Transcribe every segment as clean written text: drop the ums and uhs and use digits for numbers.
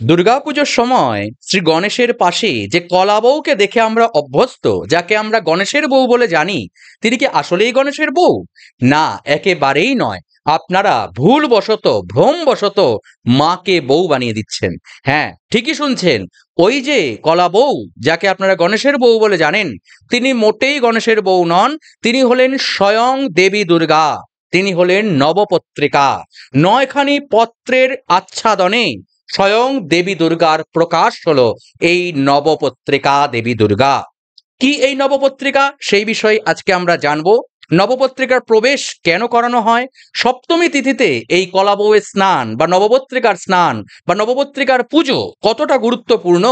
দুর্গাপুজোর সময় শ্রী গণেশের পাশে যে কলা বউকে দেখে আমরা অভ্যস্ত, যাকে আমরা গণেশের বউ বলে জানি, তিনি কি আসলেই গণেশের বউ? না, একেবারেই নয়। আপনারা ভুলবশত, ভ্রমবশত মাকে বউ বানিয়ে দিচ্ছেন। হ্যাঁ, ঠিকই শুনছেন। ওই যে কলা বউ, যাকে আপনারা গণেশের বউ বলে জানেন, তিনি মোটেই গণেশের বউ নন। তিনি হলেন স্বয়ং দেবী দুর্গা। তিনি হলেন নবপত্রিকা। নয়খানি পত্রের আচ্ছাদনে স্বয়ং দেবী দুর্গার প্রকাশ হলো এই নবপত্রিকা দেবী দুর্গা। কি এই নবপত্রিকা, সেই বিষয়ে আজকে আমরা জানবো। নবপত্রিকার প্রবেশ কেন করানো হয়, সপ্তমী তিথিতে এই কলা বউয়ের স্নান বা নবপত্রিকার স্নান বা নবপত্রিকার পুজো কতটা গুরুত্বপূর্ণ,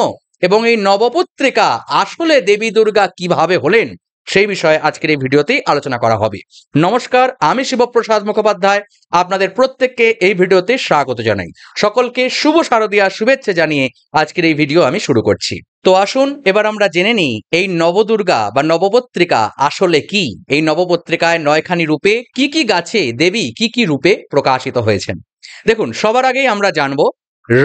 এবং এই নবপত্রিকা আসলে দেবী দুর্গা কিভাবে হলেন, সেই বিষয়ে আজকের এই ভিডিওতেই আলোচনা করা হবে। নমস্কার, আমি শিবপ্রসাদ মুখোপাধ্যায় আপনাদের প্রত্যেককে এই ভিডিওতে স্বাগত জানাই। সকলকে শুভ শারদীয়া শুভেচ্ছা জানিয়ে আজকের এই ভিডিও আমি শুরু করছি। তো আসুন এবার আমরা জেনে নিই এই নবদুর্গা বা নবপত্রিকা আসলে কি। এই নবপত্রিকায় নয়খানি রূপে কি কি গাছে দেবী কি কি রূপে প্রকাশিত হয়েছেন। দেখুন, সবার আগেই আমরা জানবো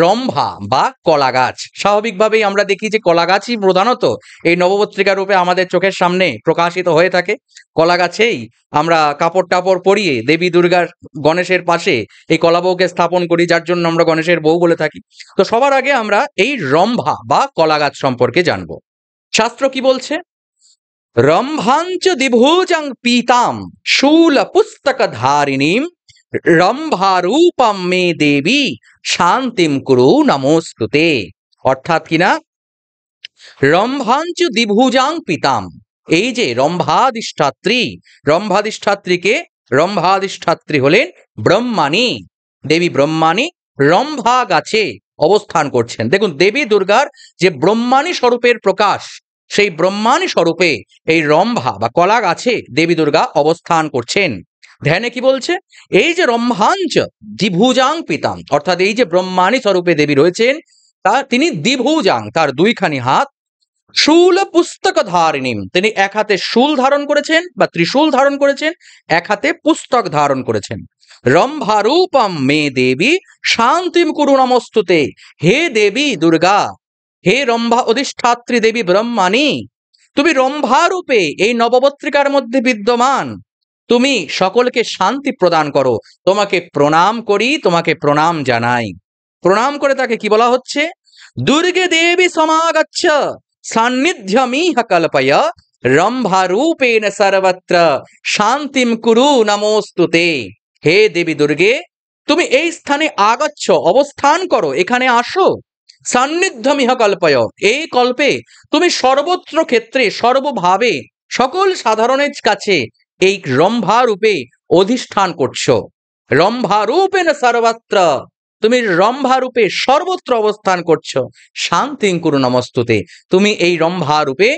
রম্ভা বা কলা গাছ। স্বাভাবিকভাবেই আমরা দেখি যে কলা গাছই প্রধানত এই নবপত্রিকা রূপে আমাদের চোখের সামনে প্রকাশিত হয়ে থাকে। কলা গাছেই আমরা কাপড় টাপড় পরিয়ে দেবী দুর্গার গণেশের পাশে এই কলা বউকে স্থাপন করি, যার জন্য আমরা গণেশের বউ বলে থাকি। তো সবার আগে আমরা এই রম্ভা বা কলা গাছ সম্পর্কে জানবো। শাস্ত্র কি বলছে? রম্ভাঞ্চ দ্বিভুজাং পীতাম শূল পুস্তক ধারিণীম রম্ভারূপম মে দেবী শান্তিম কুরু নমস্তুতে। অর্থাৎ কিনা, রম্ভাঞ্চ দ্বিভুজাং পীতাম, এই যে রম্ভাধিষ্ঠাত্রী, রম্ভাধিষ্ঠাত্রীকে, রম্ভাধিষ্ঠাত্রী হলেন ব্রহ্মাণী, দেবী ব্রহ্মাণী রম্ভা গাছে অবস্থান করছেন। দেখুন, দেবী দুর্গার যে ব্রহ্মাণী স্বরূপের প্রকাশ, সেই ব্রহ্মাণী স্বরূপে এই রম্ভা বা কলা গাছে দেবী দুর্গা অবস্থান করছেন। ধ্যানে কি বলছে? এই যে রম্ভাঞ্চ দ্বিভুজাং পীতাম, অর্থাৎ এই যে ব্রহ্মাণী স্বরূপে দেবী রয়েছেন, তিনি দ্বিভুজাং, তার দুইখানি হাত, শূল পুস্তক ধারিণীম, তিনি এক হাতে শূল ধারণ করেছেন বা ত্রিশূল ধারণ করেছেন, এক হাতে পুস্তক ধারণ করেছেন। রম্ভারূপম মে দেবী শান্তিম কুরু নমস্তুতে। হে দেবী দুর্গা, হে রম্ভা অধিষ্ঠাত্রী দেবী ব্রহ্মাণী, তুমি রম্ভারূপে এই নবপত্রিকার মধ্যে বিদ্যমান, তুমি সকলকে শান্তি প্রদান করো। তোমাকে প্রণাম করি, তোমাকে প্রণাম জানাই। প্রণাম করে তাকে কি বলা হচ্ছে? দুর্গে দেবী সমাগচ্ছ সান্নিধ্যমিহ কল্পয় রম্ভারূপেণ সর্বত্র শান্তিম কুরু নমস্তুতে। হে দেবী দুর্গে, তুমি এই স্থানে আগচ্ছ, অবস্থান করো, এখানে আসো। সান্নিধ্যমিহ কল্পয়, এই কল্পে তুমি সর্বত্র ক্ষেত্রে সর্বভাবে সকল সাধারণের কাছে এই রম্ভারূপে অধিষ্ঠান করছো। রম্ভারূপেণ সর্বত্র, তুমি রম্ভারূপে সর্বত্র অবস্থান করছো। শান্তিং কুরু নমস্তুতে, তুমি এই রম্ভারূপে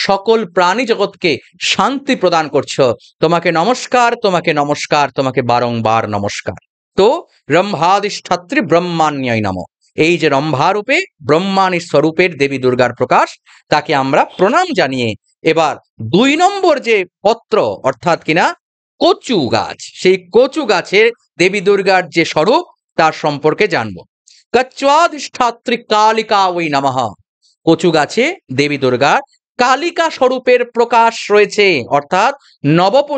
সকল প্রাণী জগৎকে শান্তি প্রদান করছো। তোমাকে নমস্কার, তোমাকে নমস্কার, তোমাকে বারংবার নমস্কার। তো রম্ভাধিষ্ঠাত্রী ব্রহ্মাণ্যই নমঃ, এই যে রম্ভারূপে ব্রহ্মাণী স্বরূপের দেবী দুর্গার প্রকাশ, তাকে আমরা প্রণাম জানিয়ে এবার ২ নম্বর যে পত্র, অর্থাৎ কিনা কচু গাছ, সেই কচু গাছের দেবী দুর্গার যে স্বরূপ, তার সম্পর্কে জানবো। কচ্ছাধিষ্ঠাত্রী কালিকা ওই নমঃ, কচু গাছে দেবী দুর্গার কালিকা স্বরূপের প্রকাশ রয়েছে। অর্থাৎ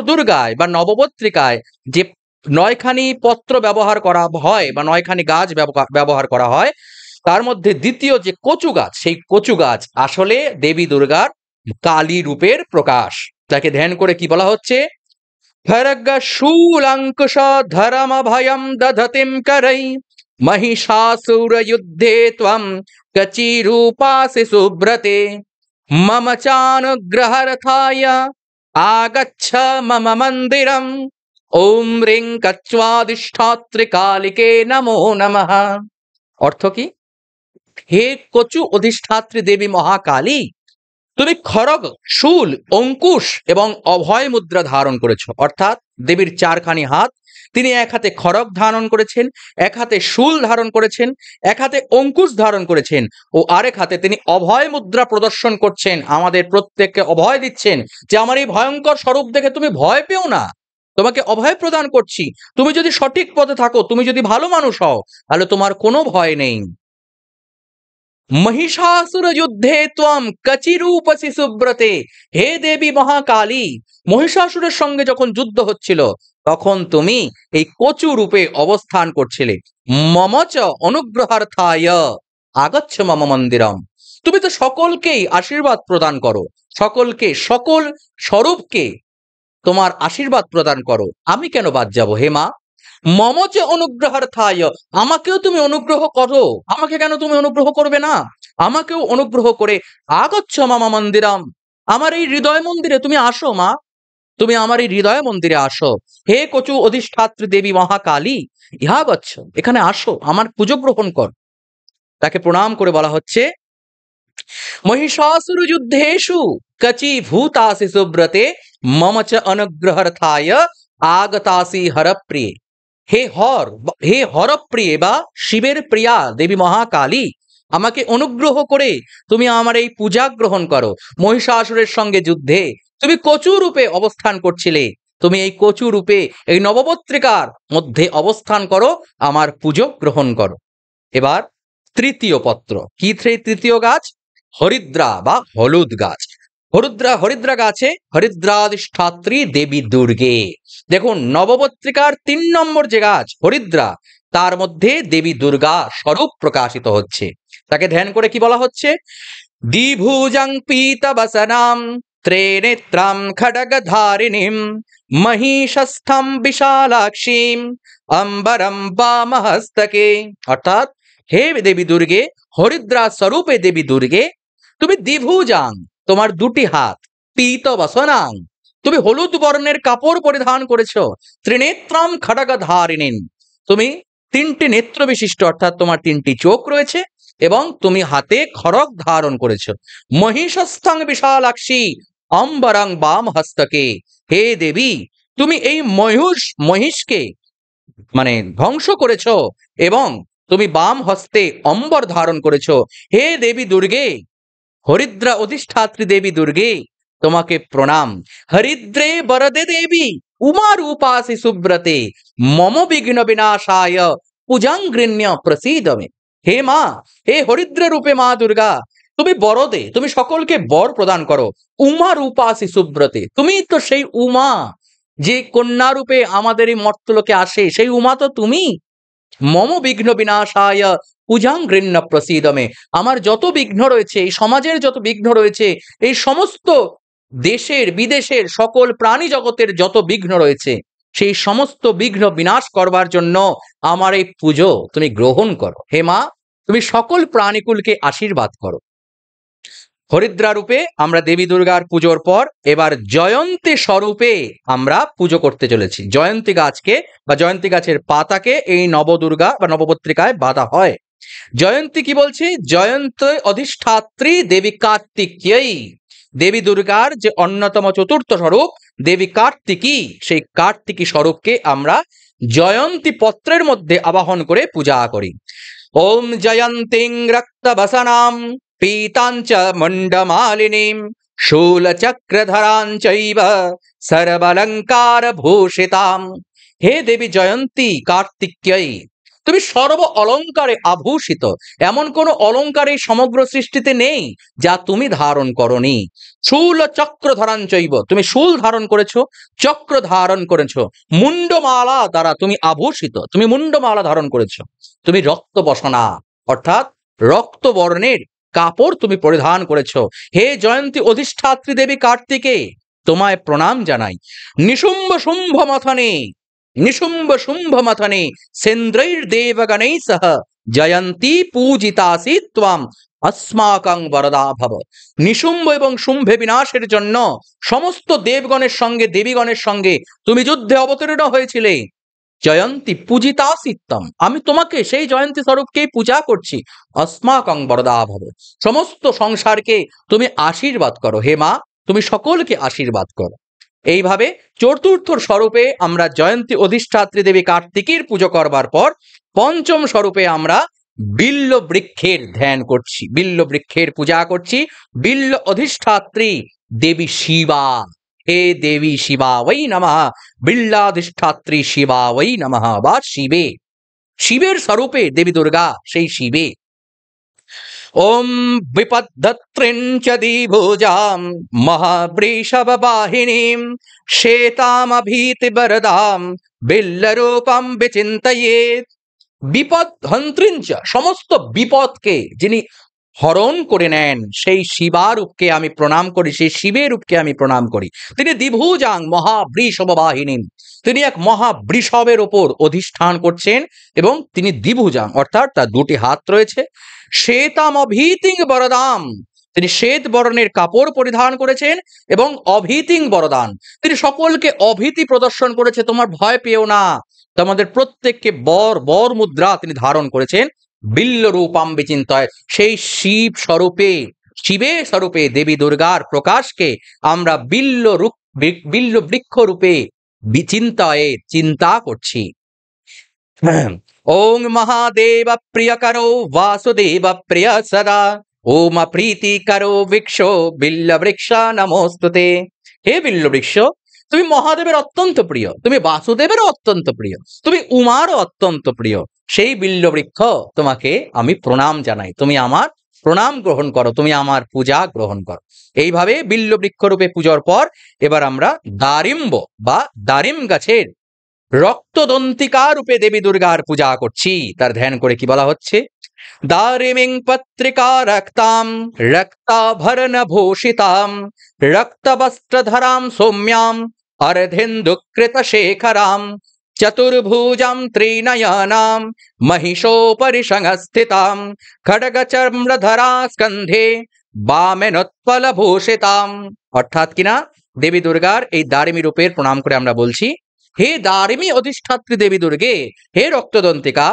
দুর্গায় বা নবপত্রিকায় যে ৯খানি পত্র ব্যবহার করা হয় বা ৯খানি গাছ ব্যবহার করা হয়, তার মধ্যে দ্বিতীয় যে কচু গাছ, সেই কচু গাছ আসলে দেবী দুর্গার কালী রূপের প্রকাশ। তাকে ধ্যান করে কি বলা হচ্ছে? ভরগ শূলাঙ্কুশ ধরম ভয়ম দধতিম করৈ महिषासुर युद्धे त्वं कची रूपासि सुब्रते मम चानुग्रहरथाय आगच्छ मम मन्दिरम् ओम ह्रीं कच्वाधिष्ठात्रि कालिके नमो नमः। অর্থ কি? হে কচু অধিষ্ঠাত্রী দেবী মহাকালী, তুমি খড়গ, শূল, অঙ্কুশ এবং অভয় মুদ্রা ধারণ করেছো। অর্থাৎ দেবীর ৪খানি হাত, তিনি এক হাতে খড়গ ধারণ করেছেন, এক হাতে শূল ধারণ করেছেন, এক হাতে অঙ্কুশ ধারণ করেছেন ও আরেক হাতে তিনি অভয় মুদ্রা প্রদর্শন করছেন, আমাদের প্রত্যেককে অভয় দিচ্ছেন যে আমার এই ভয়ঙ্কর স্বরূপ দেখে তুমি ভয় পেও না, তোমাকে অভয় প্রদান করছি। তুমি যদি সঠিক পথে থাকো, তুমি যদি ভালো মানুষ হও, তাহলে তোমার কোনো ভয় নেই। মহিষাসুর যুদ্ধে ত্বম কচিরূপসি সুব্রতে, হে দেবী মহাকালী, মহিষাসুরের সঙ্গে যখন যুদ্ধ হচ্ছিল তখন তুমি এই কচু রূপে অবস্থান করছিলে। মমচ অনুগ্রহার্থায় আগচ্ছ মম মন্দিরম, তুমি তো সকলকেই আশীর্বাদ প্রদান করো, সকলকে সকল স্বরূপকে তোমার আশীর্বাদ প্রদান করো, আমি কেন বাদ যাব হে মা? মমচ অনুগ্রহার্থায়, আমাকেও তুমি অনুগ্রহ করো, আমাকে কেন তুমি অনুগ্রহ করবে না? আমাকেও অনুগ্রহ করে আগচ্ছ মামা মন্দিরম, আমার এই হৃদয় মন্দিরে তুমি আসো মা, তুমি আমার এই হৃদয় মন্দিরে আসো। হে কচু অধিষ্ঠাত্রী দেবী মহাকালী, ইহা গচ্ছ, এখানে আসো, আমার পুজো গ্রহণ কর। তাকে প্রণাম করে বলা হচ্ছে মহিষাসুর যুদ্ধেষু কচি ভূতাসি সুব্রতে, মমচ অনুগ্রহার্থায় আগতাসি হরপ্রিয়ে। হে হরপ্রিয়ে বা শিবের প্রিয়া দেবী মহাকালী, আমাকে অনুগ্রহ করে তুমি আমার এই পূজা গ্রহণ করো। মহিষাসুরের সঙ্গে যুদ্ধে তুমি কচু রূপে অবস্থান করছিলে, তুমি এই কচু রূপে এই নবপত্রিকার মধ্যে অবস্থান করো, আমার পুজো গ্রহণ করো। এবার তৃতীয় পত্র কি? তৃতীয় গাছ হরিদ্রা বা হলুদ গাছ। হরিদ্রা গাছে হরিদ্রাধিষ্ঠাত্রী দেবী দুর্গে। দেখুন নবপত্রিকার ৩ নম্বর যে গাছ হরিদ্রা, তার মধ্যে দেবী দুর্গা স্বরূপ প্রকাশিত হচ্ছে। তাকে ধ্যান করে কি বলা হচ্ছে? দ্বিভুজাং পীতবসনাম ত্রিনেত্রাম খডগধারিণীম মহিষস্থম বিশালাক্ষীম অম্বরম বামহস্তকে। অর্থাৎ হে দেবী দুর্গে, হরিদ্রা স্বরূপে দেবী দুর্গে, তুমি দ্বিভুজাং, তোমার দুটি হাত, পীতবসনাং, তুমি হলুদ বর্ণের কাপড় পরিধান করেছো, ত্রিনেত্রাম খডগধারিণীম, তুমি 3টি নেত্র বিশিষ্ট, অর্থাৎ তোমার 3টি চোখ রয়েছে এবং তুমি হাতে খড়গ ধারণ করেছো। মহিষস্থং বিশালাক্ষী অম্বরং বাম হস্তকে, হে দেবী, তুমি এই মহিষকে মানে ধ্বংস করেছো এবং তুমি বাম হস্তে অম্বর ধারণ করেছো। হে দেবী দুর্গে, হরিদ্রা অধিষ্ঠাত্রী দেবী দুর্গে, তোমাকে প্রণাম। হরিদ্রে বরদে দেবী উমা রূপাসি সুব্রতে, মম বিঘ্ন বিনাশায় পূজাং গৃণ্য প্রসীদমে। হে মা, হে হরিদ্র রূপে মা দুর্গা, তুমি বরদে, তুমি সকলকে বর প্রদান করো। উমা রূপাসি সুব্রতে, তুমি তো সেই উমা যে কন্যা রূপে আমাদের এই মর্তলোকে আসে, সেই উমা তো তুমি। মম বিঘ্ন বিনাশায় পূজাং গৃণ্য প্রসীদমে, আমার যত বিঘ্ন রয়েছে, এই সমাজের যত বিঘ্ন রয়েছে, এই সমস্ত দেশের বিদেশের সকল প্রাণী জগতের যত বিঘ্ন রয়েছে, সেই সমস্ত বিঘ্ন বিনাশ করবার জন্য আমার এই পুজো তুমি গ্রহণ করো। হে মা, তুমি সকল প্রাণীকুলকে আশীর্বাদ করো। হরিদ্রা রূপে আমরা দেবী দুর্গার পুজোর পর এবার জয়ন্তী স্বরূপে আমরা পুজো করতে চলেছি। জয়ন্তী গাছকে বা জয়ন্তী গাছের পাতাকে এই নবদুর্গা বা নবপত্রিকায় বাঁধা হয়। জয়ন্তী কি বলছি? জয়ন্ত অধিষ্ঠাত্রী দেবী কার্তিকেয়ী, দেবী দুর্গার যে অন্যতম চতুর্থ স্বরূপ দেবী কার্তিকী, সেই কার্তিকী স্বরূপকে আমরা জয়ন্তী পত্রের মধ্যে আবাহন করে পূজা করি। ওম জয়ন্তীং রক্তবসনাম পীতাঞ্চ মুন্ডমালিনীম শূলচক্রধরাঞ্চৈব সর্বালঙ্কার ভূষিতাম। হে দেবী জয়ন্তী কার্তিকেয়ী, তুমি সর্ব অলঙ্কারে আভূষিত, এমন কোন অলঙ্কার এই সমগ্র সৃষ্টিতে নেই যা তুমি ধারণ করনি। শূল চক্র ধারাঞ্চৈব, তুমি শূল ধারণ করেছো, চক্র ধারণ করেছো, মুন্ডমালা দ্বারা তুমি আভূষিত, তুমি মুন্ডমালা ধারণ করেছো, তুমি রক্তবসনা অর্থাৎ রক্ত বর্ণের কাপড় তুমি পরিধান করেছো। হে জয়ন্তী অধিষ্ঠাত্রী দেবী কার্তিকে, তোমায় প্রণাম জানাই। নিশুম্ভ শুম্ভ মথনে, নিশুম্ভ শুম্ভ মথনে সেন্দ্রৈর দেবগণৈ সহ জয়ন্তী পূজিতাসি ত্বম अस्माकं বরদা ভব। নিশুম্ভ এবং শুম্ভে বিনাশের জন্য সমস্ত দেবগণের সঙ্গে দেবীগণের সঙ্গে তুমি যুদ্ধে অবতীর্ণ হয়েছিলে। জয়ন্তী পূজিতাসিত্তম, আমি তোমাকে সেই জয়ন্তী স্বরূপকেই পূজা করছি। अस्माकं বরদা ভব, সমস্ত সংসারকে তুমি আশীর্বাদ করো। হে মা, তুমি সকলকে আশীর্বাদ করো। এইভাবে চতুর্থ স্বরূপে আমরা জয়ন্তী অধিষ্ঠাত্রী দেবী কার্তিকীর পুজো করবার পর পঞ্চম স্বরূপে আমরা বিল্ল বৃক্ষের ধ্যান করছি, বিল্ল বৃক্ষের পূজা করছি। বিল্ল অধিষ্ঠাত্রী দেবী শিবা, হে দেবী শিবা ওই নমঃ, বিল্লাধিষ্ঠাত্রী শিবা ওই নমঃ বা শিবে, শিবের স্বরূপে দেবী দুর্গা সেই শিবে। ওম বিপদ্ধত্রিঞ্চ দ্বিভুজাম মহাবৃষভবাহিনীম শ্বেতামভীতিবরদাম বিল্লরূপম বিচিন্তয়েৎ। বিপদ হন্ত্রিঞ্চ, সমস্ত বিপদকে যিনি হরণ করে নেন সেই শিবারূপকে আমি প্রণাম করি, সেই শিবের রূপকে আমি প্রণাম করি। তিনি দ্বিভুজাং মহাবৃষভ বাহিনী, তিনি এক মহাবৃষভের ওপর অধিষ্ঠান করছেন এবং তিনি দ্বিভুজাং অর্থাৎ তার দুটি হাত রয়েছে। শ্বেতাম অভীতিং বরদাম, তিনি শ্বেত বর্ণের কাপড় পরিধান করেছেন এবং অভীতিং বরদান, তিনি সকলকে অভীতি প্রদর্শন করেছে, তোমার ভয় পেও না। তোমাদের প্রত্যেককে বর মুদ্রা তিনি ধারণ করেছেন। বিল্ল রূপাম বিচিন্তয়, সেই শিব স্বরূপে, শিবের স্বরূপে দেবী দুর্গার প্রকাশকে আমরা বিল্ল বৃক্ষ রূপে বিচিন্তয়ে চিন্তা করছি। ওং মহাদেব প্রিয়করো বাসুদেব প্রিয় সদা, ওম প্রীতিকরো বৃক্ষ বিল্ল বৃক্ষ নমোস্তুতে। হে বিল্ল বৃক্ষ, তুমি মহাদেবের অত্যন্ত প্রিয়, তুমি বাসুদেবেরও অত্যন্ত প্রিয়, তুমি উমারও অত্যন্ত প্রিয়। সেই বিল্ল বৃক্ষ তোমাকে আমি প্রণাম জানাই, তুমি আমার প্রণাম গ্রহণ করো, তুমি আমার পূজা গ্রহণ করো। এইভাবে বিল্ল বৃক্ষ রূপে পূজার পর এবার আমরা দারিম্ব বা দারিম গাছের রক্তদন্তিকা রূপে দেবী দুর্গার পূজা করছি। তার ধ্যান করে কি বলা হচ্ছে? দারিমিং পত্রিকা রক্তাম রক্তাভরণ ভূষিতাম রক্তবস্ত্রধরাম সৌম্যাম অর্ধেন্দুকৃত শেখরাম চতুর্ভুজাম ত্রিনয়নাম মহিষোপরি সংস্থিতাম খড়গচর্মধরা স্কন্ধে বামেনোৎপল ভূষিতাম। অর্থাৎ কিনা দেবী দুর্গার এই দারিমী রূপের প্রণাম করে আমরা বলছি, হে দারিমী অধিষ্ঠাত্রী দেবী দুর্গে, হে রক্তদন্তিকা,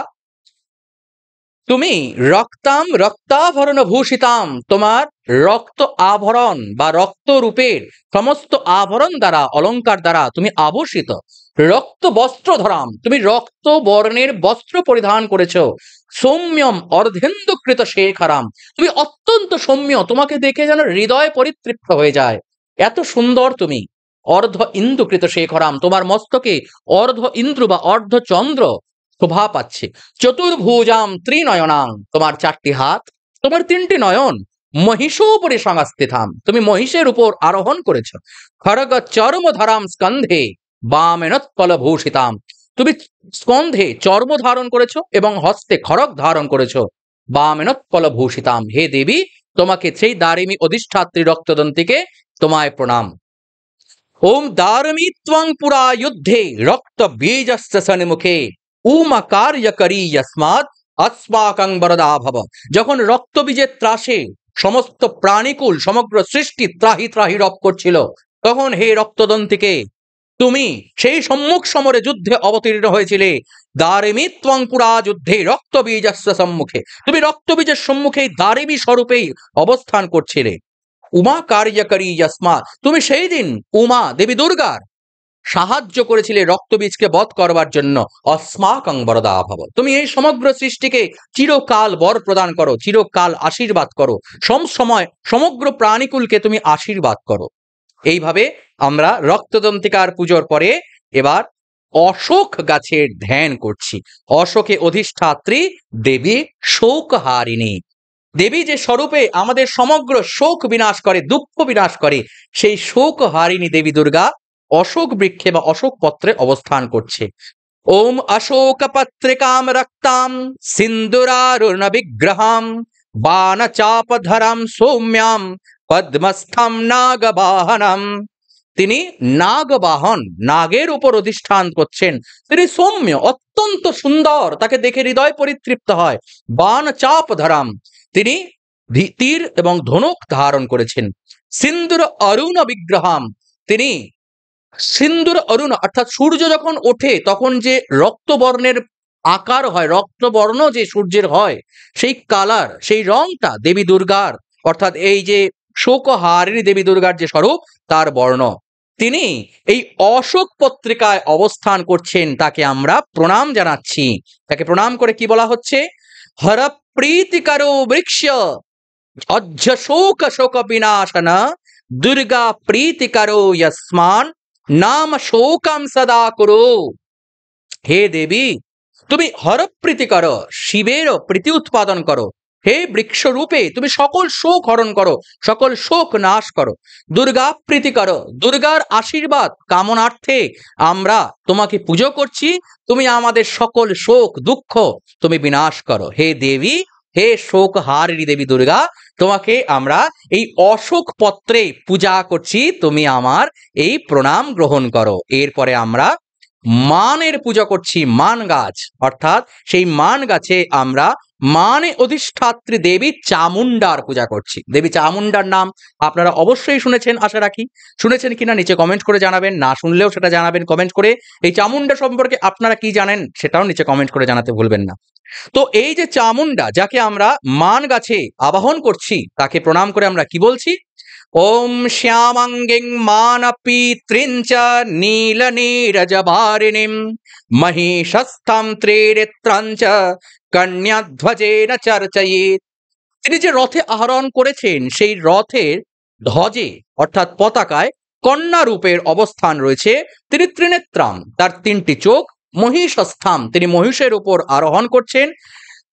তুমি রক্তাম রক্তাভরণ ভূষিতাম, তোমার রক্ত আভরণ বা রক্ত রূপের সমস্ত আভরণ দ্বারা, অলংকার দ্বারা তুমি আভূষিত। রক্ত বস্ত্র ধরাম, তুমি রক্ত বর্ণের বস্ত্র পরিধান করেছ। সৌম্যম অর্ধেন্দুকৃত শেখরাম, তুমি অত্যন্ত সৌম্য, তোমাকে দেখে যেন হৃদয় পরিতৃপ্ত হয়ে যায়, এত সুন্দর তুমি। অর্ধ ইন্দুকৃত শেখরাম, তোমার মস্তকে অর্ধ ইন্দ্র বা অর্ধ চন্দ্র শোভা পাচ্ছে। চতুর্ভুজাম ত্রিনয়নাং, তোমার চারটি হাত, তোমার তিনটি নয়ন। মহিষোপরি সংস্থিতাম, তুমি মহিষের উপর আরোহণ করেছ। খড়গ চর্মধরাম স্কন্ধে বামেনোৎপল ভূষিতাম, তুমি স্কন্ধে চর্ম ধারণ করেছ এবং হস্তে খড়গ ধারণ করেছ। বামেনোৎপল ভূষিতাম, হে দেবী, তোমাকে সেই দারিমী অধিষ্ঠাত্রী রক্তদন্তীকে তোমায় প্রণাম। ওম দারমি ত্বং পুরা যুদ্ধে রক্ত বীজস্য সন্মুখে উমাকার্য করি যস্মাৎ अस्माकं বরদা ভব। যখন রক্তবীজের ত্রাসে সমস্ত প্রাণীকুল, সমগ্র সৃষ্টি ত্রাহি ত্রাহি রব করছিল, তখন হে রক্তদন্তীকে তুমি সেই সম্মুখ সমরে যুদ্ধে অবতীর্ণ হয়েছিলে। দারিমি ত্বং পুরা যুদ্ধে রক্তবীজস্য সম্মুখে, তুমি রক্তবীজের সম্মুখে দারিমী স্বরূপেই অবস্থান করছিলে। উমা কার্যকরী যস্মা, তুমি সেই দিন উমা দেবী দুর্গার সাহায্য করেছিলে রক্তবীজকে বধ করবার জন্য। अस्माकं বরদা ভব, তুমি এই সমগ্র সৃষ্টিকে চিরকাল বর প্রদান করো, চিরকাল আশীর্বাদ করো, সময় সমগ্র প্রাণীকুলকে তুমি আশীর্বাদ করো। এইভাবে আমরা রক্তদন্তিকার পুজোর পরে এবার অশোক গাছের ধ্যান করছি। অশোকে অধিষ্ঠাত্রী দেবী শোকহারিণী, দেবী যে স্বরূপে আমাদের সমগ্র শোক বিনাশ করে, দুঃখ বিনাশ করে, সেই শোকহারিণী দেবী দুর্গা অশোক বৃক্ষে বা অশোক পত্রে অবস্থান করছে। ওম অশোক পত্রিকাম রক্তাম সিন্দুরারুণ বিগ্রহাম বাণচাপধরাম সৌম্যাম পদ্মস্থম নাগবাহনম, তিনি নাগবাহন, নাগের উপর অধিষ্ঠান করছেন। তিনি সৌম্য, অত্যন্ত সুন্দর, তাকে দেখে হৃদয় পরিতৃপ্ত হয়। বাণচাপধরাম, তিনি তীর এবং ধনুক ধারণ করেছেন। সিন্দুর অরুণ বিগ্রহাম, তিনি সিন্দুর অরুণ অর্থাৎ সূর্য যখন ওঠে তখন যে রক্তবর্ণের আকার হয়, রক্তবর্ণ যে সূর্যের হয়, সেই কালার, সেই রংটা দেবী দুর্গার, অর্থাৎ এই যে শোকহারিণী দেবী দুর্গার যে স্বরূপ তার বর্ণ। তিনি এই অশোক পত্রিকায় অবস্থান করছেন, তাকে আমরা প্রণাম জানাচ্ছি। তাকে প্রণাম করে কি বলা হচ্ছে? হর প্রীতিকারো বৃক্ষ অজ্জ শোক শোক বিনাশন দুর্গা প্রীতিকারো যস্মান নাম শোকম সদা করো। হে দেবী, তুমি হর প্রীতি করো, শিবেরও প্রীতি উৎপাদন করো, হে বৃক্ষরূপে তুমি সকল শোক হরণ করো, সকল শোক নাশ করো, দুর্গা প্রীতি করো, দুর্গার আশীর্বাদ কামনার্থে আমরা তোমাকে পুজো করছি, তুমি আমাদের সকল শোক দুঃখ তুমি বিনাশ করো। হে দেবী, হে শোক হারিণী দেবী দুর্গা, তোমাকে আমরা এই অশোক পত্রে পূজা করছি, তুমি আমার এই প্রণাম গ্রহণ করো। এরপরে আমরা মানের পূজা করছি, মান গাছ, অর্থাৎ সেই মান গাছে আমরা মানে অধিষ্ঠাত্রী দেবী চামুন্ডার পূজা করছি। দেবী চামুন্ডার নাম আপনারা অবশ্যই শুনেছেন, আশা রাখি। শুনেছেন কিনা নিচে কমেন্ট করে জানাবেন, না শুনলেও সেটা জানাবেন কমেন্ট করে। এই চামুন্ডা সম্পর্কে আপনারা কি জানেন সেটাও নিচে কমেন্ট করে জানাতে ভুলবেন না। তো এই যে চামুন্ডা, যাকে আমরা মান গাছে আবাহন করছি, তাকে প্রণাম করে আমরা কি বলছি? ওম শ্যামাঙ্গিং মানপীত্রিঞ্চ নীলনীরজভারিণীম মহিষস্থম ত্রিরিত্রাঞ্চ কন্যাধ্বজেন চর্চয়েৎ। তিনি যে রথে আরোহণ করেছেন, সেই রথের ধ্বজে অর্থাৎ পতাকায় কন্যা রূপের অবস্থান রয়েছে। তিনি ত্রিনেত্রাম, তার তিনটি চোখ, মহিষস্থাম, তিনি মহিষের উপর আরোহণ করছেন,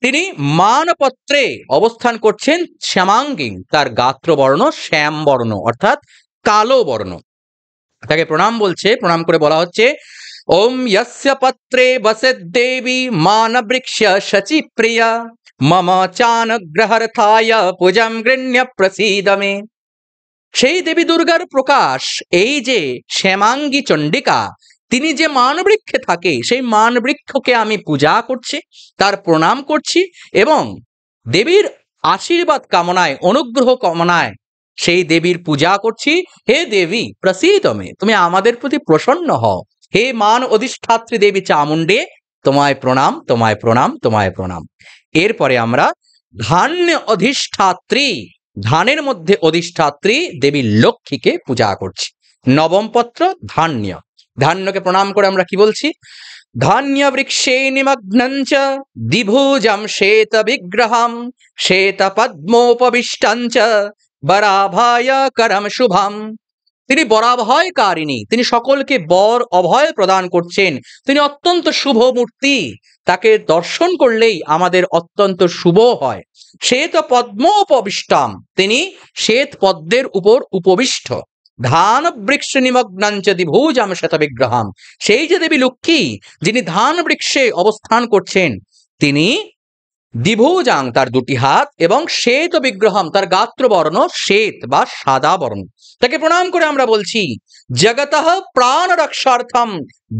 তিনি মানপত্রে অবস্থান করছেন, শ্যামাঙ্গিং, তার গাত্রবর্ণ শ্যামবর্ণ অর্থাৎ কালো বর্ণ। তাকে প্রণাম বলছে, প্রণাম করে বলা হচ্ছে ওম যস্য পত্রে বসেদ দেবী মানবৃক্ষ শচি প্রিয়া মম চানগ্রহার্থায় পূজম গৃণ্য প্রসীদ মে। সেই দেবী দুর্গার প্রকাশ এই যে শ্যামাঙ্গী চণ্ডিকা, তিনি যে মানবৃক্ষে থাকে, সেই মানবৃক্ষকে আমি পূজা করছি, তার প্রণাম করছি এবং দেবীর আশীর্বাদ কামনায়, অনুগ্রহ কামনায় সেই দেবীর পূজা করছি। হে দেবী প্রসীদ মে, তুমি আমাদের প্রতি প্রসন্ন হও। হে মান অধিষ্ঠাত্রী দেবী চামুণ্ডে, তোমায় প্রণাম, তোমায় প্রণাম, তোমায় প্রণাম। এরপরে আমরা ধান্য অধিষ্ঠাত্রী, ধানের মধ্যে অধিষ্ঠাত্রী দেবী লক্ষ্মীকে পূজা করছি। নবম পত্র ধান্য, ধান্যকে প্রণাম করে আমরা কি বলছি? ধান্য বৃক্ষে নিমগ্নঞ্চ দ্বিভুজম শ্বেত বিগ্রহম শ্বেত পদ্মোপবিষ্টঞ্চ বরাভয় করম শুভম। তিনি বরাভয়কারিণী, তিনি সকলকে বর অভয় প্রদান করছেন, তিনি অত্যন্ত শুভ মূর্তি, তাকে দর্শন করলেই আমাদের অত্যন্ত শুভ হয়। শ্বেত পদ্মোপবিষ্টম, তিনি শ্বেত পদ্মের উপর উপবিষ্ট। ধান বৃক্ষ নিমগ্নাঞ্চ দ্বিভুজম শ্বেত বিগ্রহম, সেই যে দেবী লক্ষ্মী, যিনি ধান বৃক্ষে অবস্থান করছেন, তিনি দ্বিভুজাং, তার দুটি হাত, এবং শ্বেত বিগ্রহম, তার গাত্রবর্ণ শ্বেত বা সাদা বর্ণ। তাকে প্রণাম করে আমরা বলছি জগতঃ প্রাণ রক্ষার্থম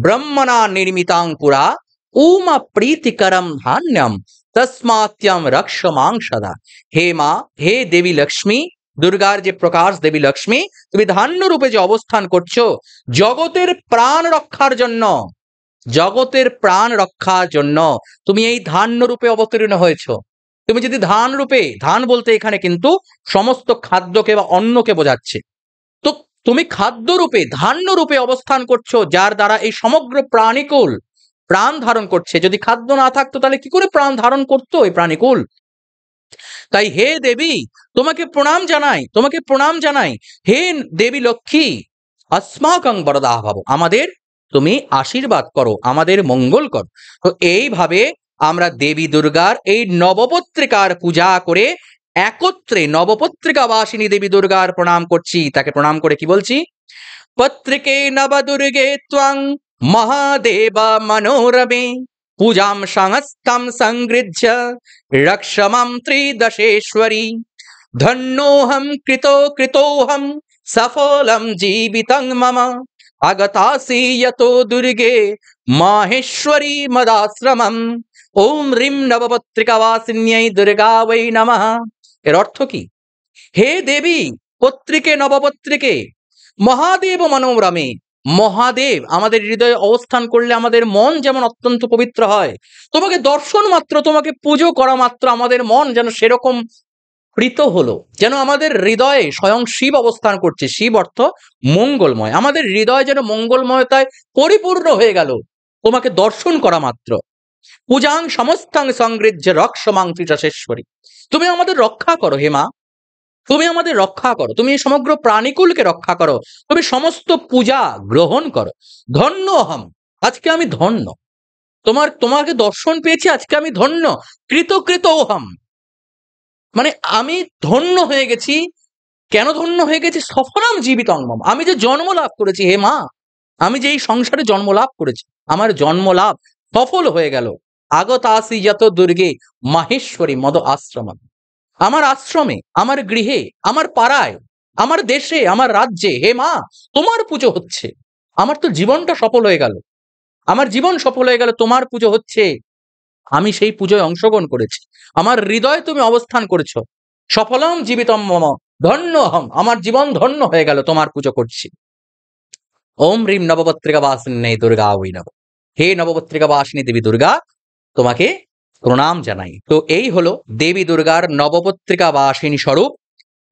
ব্রহ্মণা নির্মিতাং পুরা উমা প্রীতিকরম ধান্যম তস্মাত্যম রক্ষমাং সদা। হে মা, হে দেবী লক্ষ্মী, দুর্গার যে প্রকাশ দেবী লক্ষ্মী, তুমি ধান্য রূপে যে অবস্থান করছো, জগতের প্রাণ রক্ষার জন্য, জগতের প্রাণ রক্ষার জন্য তুমি এই ধান্য রূপে অবতীর্ণ হয়েছ। তুমি যদি ধান রূপে, ধান বলতে এখানে কিন্তু সমস্ত খাদ্যকে বা অন্নকে বোঝাচ্ছে, তো তুমি খাদ্য রূপে, ধান্য রূপে অবস্থান করছো, যার দ্বারা এই সমগ্র প্রাণীকুল প্রাণ ধারণ করছে। যদি খাদ্য না থাকতো তাহলে কি করে প্রাণ ধারণ করতো এই প্রাণীকুল? তাই হে দেবী, তোমাকে প্রণাম জানাই, তোমাকে প্রণাম জানাই। হে দেবী লক্ষ্মী, अस्माकं বরদাহ ভাব, আমাদের তুমি আশীর্বাদ করো, আমাদের মঙ্গল করো। তো এইভাবে আমরা দেবী দুর্গার এই নবপত্রিকার পূজা করে একত্রে নবপত্রিকা বাসিনী দেবী দুর্গার প্রণাম করছি। তাকে প্রণাম করে কি বলছি? পত্রিকে নব দুর্গে ত্বং মহাদেবা মনোরমে পূজাম সংস্তম সংগৃহ্য রক্ষমাম ত্রিদশেশ্বরী ধন্যোহম কৃতোহম সফলম জীবিতং মম আগতাসি যতো দুর্গে মাহেশ্বরী মদাশ্রমম ওম রিম নবপত্রিকাবাসিন্যై দুর্গা বৈ নমঃ। এর অর্থ কি? হে দেবী পত্রিকে নবপত্রিকে মহাদেব মনোরমে, মহাদেব আমাদের হৃদয়ে অবস্থান করলে আমাদের মন যেমন অত্যন্ত পবিত্র হয়, তোমাকে দর্শন মাত্র, তোমাকে পুজো করা মাত্র আমাদের মন যেন সেরকম প্রীত হলো, যেন আমাদের হৃদয়ে স্বয়ং শিব অবস্থান করছে। শিব অর্থ মঙ্গলময়, আমাদের হৃদয় যেন মঙ্গলময়তায় পরিপূর্ণ হয়ে গেল তোমাকে দর্শন করা মাত্র। পূজাং সমস্তাং সংগৃহ্য রক্ষমাং ত্রিদশেশ্বরী, তুমি আমাদের রক্ষা করো হে মা, তুমি আমাদের রক্ষা করো, তুমি সমগ্র প্রাণীকুলকে রক্ষা করো, তুমি সমস্ত পূজা গ্রহণ করো। ধন্য হম, আজকে আমি ধন্য, তোমাকে দর্শন পেয়েছি, আজকে আমি ধন্য। কৃতকৃত হম, মানে আমি ধন্য হয়ে গেছি। কেন ধন্য হয়ে গেছি? সফলাম জীবিতঙ্গম, আমি যে জন্ম লাভ করেছি হে মা, আমি যে এই সংসারে জন্ম লাভ করেছি, আমার জন্ম লাভ সফল হয়ে গেল। আগত আসি যত দুর্গে মাহেশ্বরী মদ আশ্রম, আমার আশ্রমে, আমার গৃহে, আমার পাড়ায়, আমার দেশে, আমার রাজ্যে হে মা তোমার পুজো হচ্ছে। আমার তো জীবনটা সফল হয়ে গেল, আমার জীবন সফল হয়ে গেল, তোমার পুজো হচ্ছে। আমি সেই পুজোয় অংশগ্রহণ করেছি, আমার হৃদয়ে তুমি অবস্থান করেছ। সফলম জীবিতম মম, ধন্য হম, আমার জীবন ধন্য হয়ে গেল, তোমার পুজো করছি। ওম হ্রিম নবপত্রিকা বাসিনী দুর্গা ওই নব, হে নবপত্রিকা বাসিনী দেবী দুর্গা, তোমাকে প্রণাম জানাই। তো এই হলো দেবী দুর্গার নবপত্রিকা বাসিনী স্বরূপ।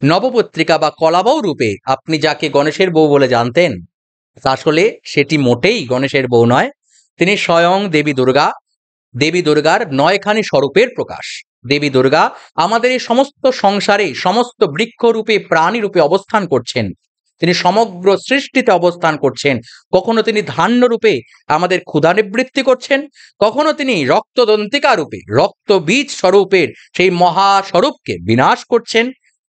নবপত্রিকা বা কলাবউ রূপে আপনি যাকে গণেশের বউ বলে জানতেন, আসলে সেটি মোটেই গণেশের বউ নয়, তিনি স্বয়ং দেবী দুর্গা। দেবী দুর্গার ৯খানি স্বরূপের প্রকাশ। দেবী দুর্গা আমাদের এই সমস্ত সংসারে সমস্ত বৃক্ষরূপে প্রাণী রূপে অবস্থান করছেন। তিনি সমগ্র সৃষ্টিতে অবস্থান করছেন। কখনো তিনি ধান্য রূপে আমাদের ক্ষুধা নিবৃত্তি করছেন, কখনো তিনি রক্তদন্তিকা রূপে রক্তবীজ স্বরূপের সেই মহাস্বরূপকে বিনাশ করছেন,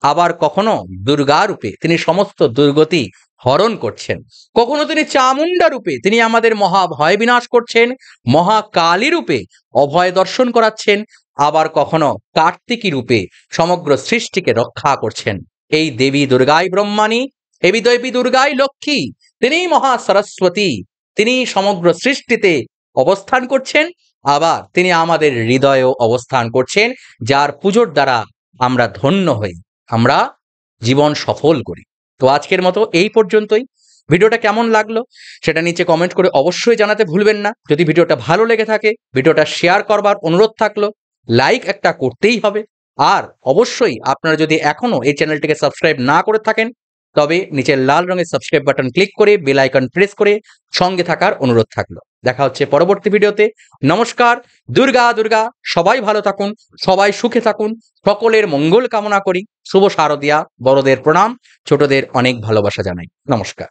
আবার কখনো দুর্গা রূপে তিনি সমস্ত দুর্গতি হরণ করছেন, কখনো তিনি চামুণ্ডা রূপে তিনি আমাদের মহাভয় বিনাশ করছেন, মহাকালী রূপে অভয় দর্শন করাচ্ছেন, আবার কখনো কার্তিকী রূপে সমগ্র সৃষ্টিকে রক্ষা করছেন। এই দেবী দুর্গাই ব্রহ্মাণী, এই দেবী দুর্গাই লক্ষ্মী, তিনিই মহা সরস্বতী, তিনি সমগ্র সৃষ্টিতে অবস্থান করছেন, আবার তিনি আমাদের হৃদয়েও অবস্থান করছেন, যার পুজোর দ্বারা আমরা ধন্য হই, আমরা জীবন সফল করি। তো আজকের মতো এই পর্যন্তই। ভিডিওটা কেমন লাগলো সেটা নিচে কমেন্ট করে অবশ্যই জানাতে ভুলবেন না। যদি ভিডিওটা ভালো লেগে থাকে, ভিডিওটা শেয়ার করবার অনুরোধ থাকলো, লাইক একটা করতেই হবে। আর অবশ্যই আপনারা যদি এখনো এই চ্যানেলটিকে সাবস্ক্রাইব না করে থাকেন, তবে নিচের লাল রঙের সাবস্ক্রাইব বাটন ক্লিক করে বেল আইকন প্রেস করে সঙ্গে থাকার অনুরোধ থাকলো। দেখা হচ্ছে পরবর্তী ভিডিওতে। নমস্কার। দুর্গা দুর্গা, সবাই ভালো থাকুন, সবাই সুখে থাকুন, সকলের মঙ্গল কামনা করি। শুভ শারদিয়া, বড়দের প্রণাম, ছোটদের অনেক ভালোবাসা জানাই। নমস্কার।